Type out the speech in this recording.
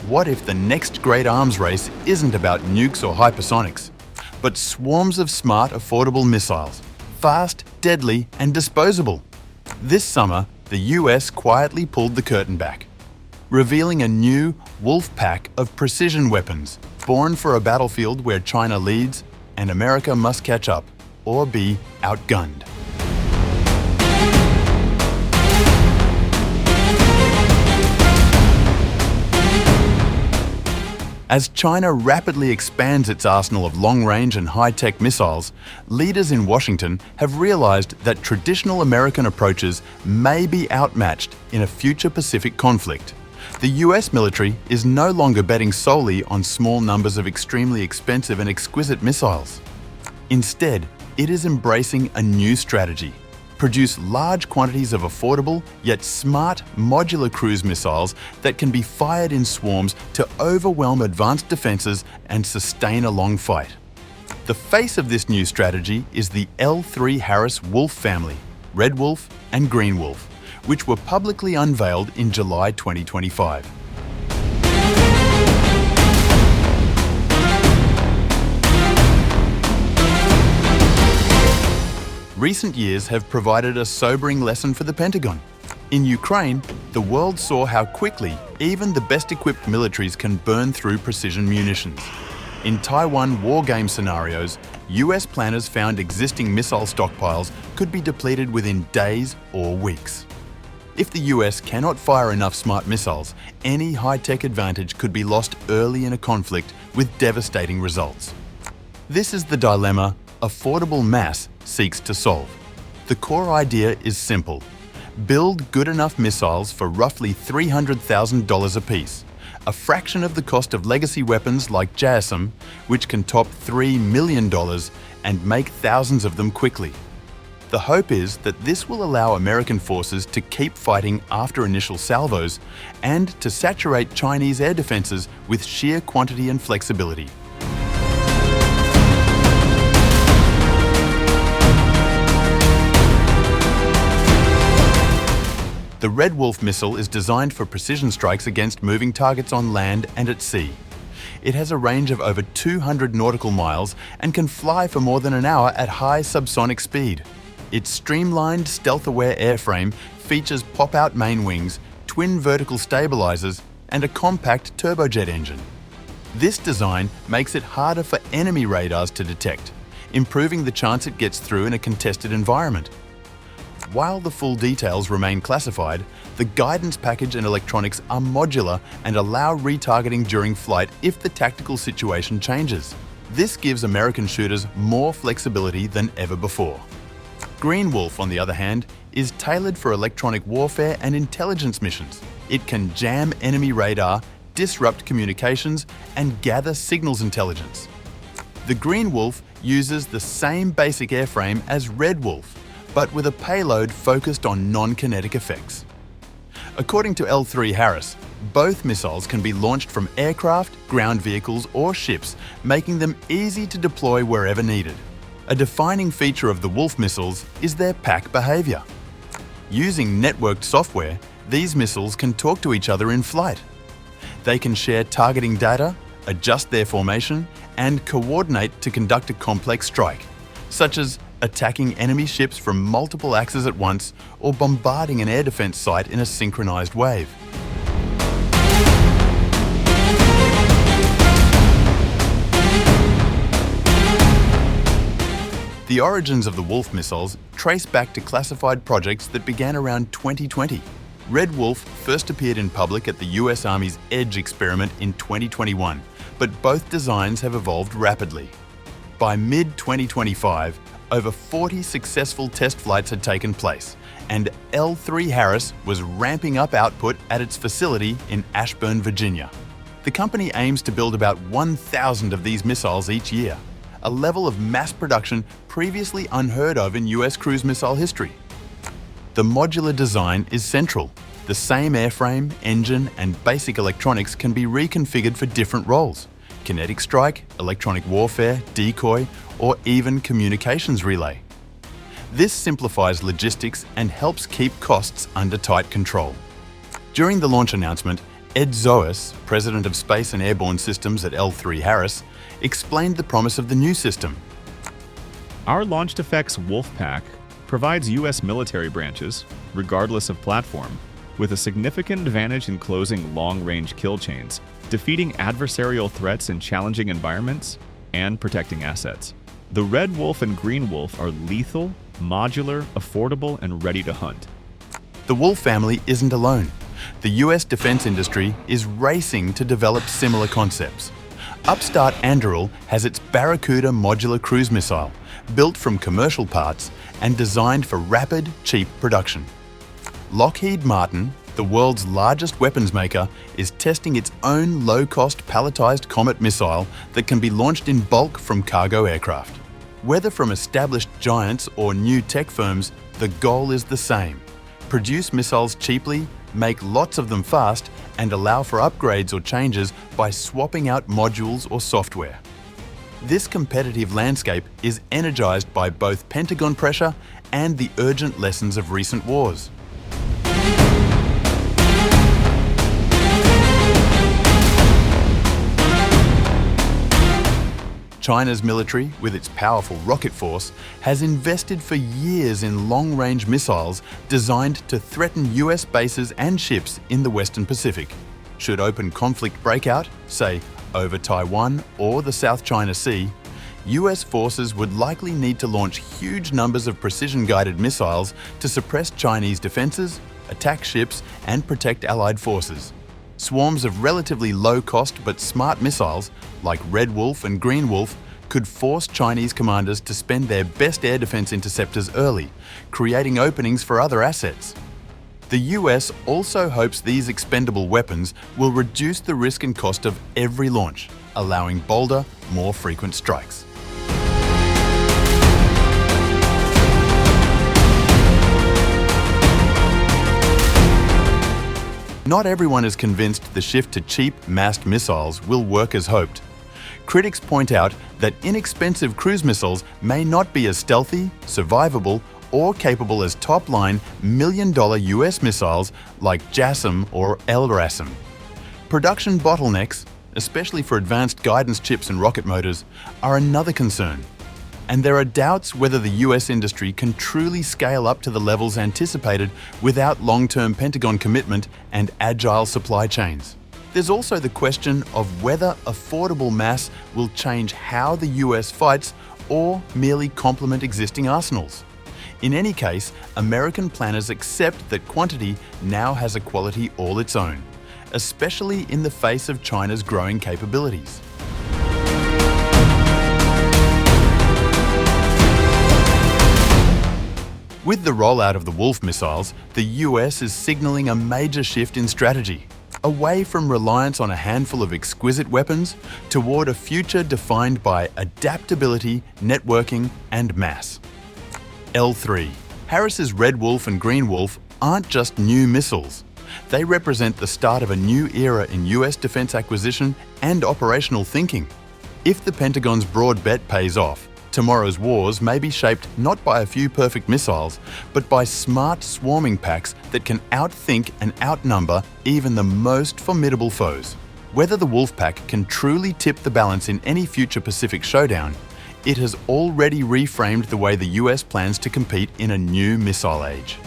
What if the next great arms race isn't about nukes or hypersonics, but swarms of smart, affordable missiles, fast, deadly, and disposable? This summer, the US quietly pulled the curtain back, revealing a new wolf pack of precision weapons, born for a battlefield where China leads and America must catch up or be outgunned. As China rapidly expands its arsenal of long-range and high-tech missiles, leaders in Washington have realized that traditional American approaches may be outmatched in a future Pacific conflict. The US military is no longer betting solely on small numbers of extremely expensive and exquisite missiles. Instead, it is embracing a new strategy: produce large quantities of affordable yet smart modular cruise missiles that can be fired in swarms to overwhelm advanced defenses and sustain a long fight. The face of this new strategy is the L3 Harris Wolf family, Red Wolf and Green Wolf, which were publicly unveiled in July 2025. Recent years have provided a sobering lesson for the Pentagon. In Ukraine, the world saw how quickly even the best-equipped militaries can burn through precision munitions. In Taiwan war game scenarios, US planners found existing missile stockpiles could be depleted within days or weeks. If the US cannot fire enough smart missiles, any high-tech advantage could be lost early in a conflict with devastating results. This is the dilemma affordable mass seeks to solve. The core idea is simple: build good enough missiles for roughly $300,000 apiece, a fraction of the cost of legacy weapons like JASSM, which can top $3 million, and make thousands of them quickly. The hope is that this will allow American forces to keep fighting after initial salvos and to saturate Chinese air defenses with sheer quantity and flexibility. The Red Wolf missile is designed for precision strikes against moving targets on land and at sea. It has a range of over 200 nautical miles and can fly for more than an hour at high subsonic speed. Its streamlined, stealth-aware airframe features pop-out main wings, twin vertical stabilizers, and a compact turbojet engine. This design makes it harder for enemy radars to detect, improving the chance it gets through in a contested environment. While the full details remain classified, the guidance package and electronics are modular and allow retargeting during flight if the tactical situation changes. This gives American shooters more flexibility than ever before. Green Wolf, on the other hand, is tailored for electronic warfare and intelligence missions. It can jam enemy radar, disrupt communications, and gather signals intelligence. The Green Wolf uses the same basic airframe as Red Wolf, but with a payload focused on non-kinetic effects. According to L3 Harris, both missiles can be launched from aircraft, ground vehicles, or ships, making them easy to deploy wherever needed. A defining feature of the Wolf missiles is their pack behavior. Using networked software, these missiles can talk to each other in flight. They can share targeting data, adjust their formation, and coordinate to conduct a complex strike, such as attacking enemy ships from multiple axes at once or bombarding an air defense site in a synchronized wave. The origins of the Wolf missiles trace back to classified projects that began around 2020. Red Wolf first appeared in public at the US Army's EDGE experiment in 2021, but both designs have evolved rapidly. By mid-2025, over 40 successful test flights had taken place, and L3 Harris was ramping up output at its facility in Ashburn, Virginia. The company aims to build about 1,000 of these missiles each year, a level of mass production previously unheard of in US cruise missile history. The modular design is central. The same airframe, engine, and basic electronics can be reconfigured for different roles: kinetic strike, electronic warfare, decoy, or even communications relay. This simplifies logistics and helps keep costs under tight control. During the launch announcement, Ed Zois, president of Space and Airborne Systems at L3 Harris, explained the promise of the new system. Our Launched Effects Wolfpack provides U.S. military branches, regardless of platform, with a significant advantage in closing long-range kill chains, defeating adversarial threats in challenging environments, and protecting assets. The Red Wolf and Green Wolf are lethal, modular, affordable, and ready to hunt. The Wolf family isn't alone. The US defense industry is racing to develop similar concepts. Upstart Anduril has its Barracuda modular cruise missile, built from commercial parts and designed for rapid, cheap production. Lockheed Martin, the world's largest weapons maker, is testing its own low-cost palletized Comet missile that can be launched in bulk from cargo aircraft. Whether from established giants or new tech firms, the goal is the same: produce missiles cheaply, make lots of them fast, and allow for upgrades or changes by swapping out modules or software. This competitive landscape is energized by both Pentagon pressure and the urgent lessons of recent wars. China's military, with its powerful rocket force, has invested for years in long-range missiles designed to threaten US bases and ships in the Western Pacific. Should open conflict break out, say over Taiwan or the South China Sea, US forces would likely need to launch huge numbers of precision-guided missiles to suppress Chinese defenses, attack ships, and protect Allied forces. Swarms of relatively low-cost but smart missiles, like Red Wolf and Green Wolf, could force Chinese commanders to spend their best air defense interceptors early, creating openings for other assets. The US also hopes these expendable weapons will reduce the risk and cost of every launch, allowing bolder, more frequent strikes. Not everyone is convinced the shift to cheap, massed missiles will work as hoped. Critics point out that inexpensive cruise missiles may not be as stealthy, survivable, or capable as top-line million-dollar US missiles like JASSM or LRASM. Production bottlenecks, especially for advanced guidance chips and rocket motors, are another concern. And there are doubts whether the US industry can truly scale up to the levels anticipated without long-term Pentagon commitment and agile supply chains. There's also the question of whether affordable mass will change how the US fights or merely complement existing arsenals. In any case, American planners accept that quantity now has a quality all its own, especially in the face of China's growing capabilities. With the rollout of the Wolf missiles, the US is signaling a major shift in strategy, away from reliance on a handful of exquisite weapons toward a future defined by adaptability, networking, and mass. L3. Harris's Red Wolf and Green Wolf aren't just new missiles. They represent the start of a new era in US defense acquisition and operational thinking. If the Pentagon's broad bet pays off, tomorrow's wars may be shaped not by a few perfect missiles, but by smart swarming packs that can outthink and outnumber even the most formidable foes. Whether the Wolf Pack can truly tip the balance in any future Pacific showdown, it has already reframed the way the US plans to compete in a new missile age.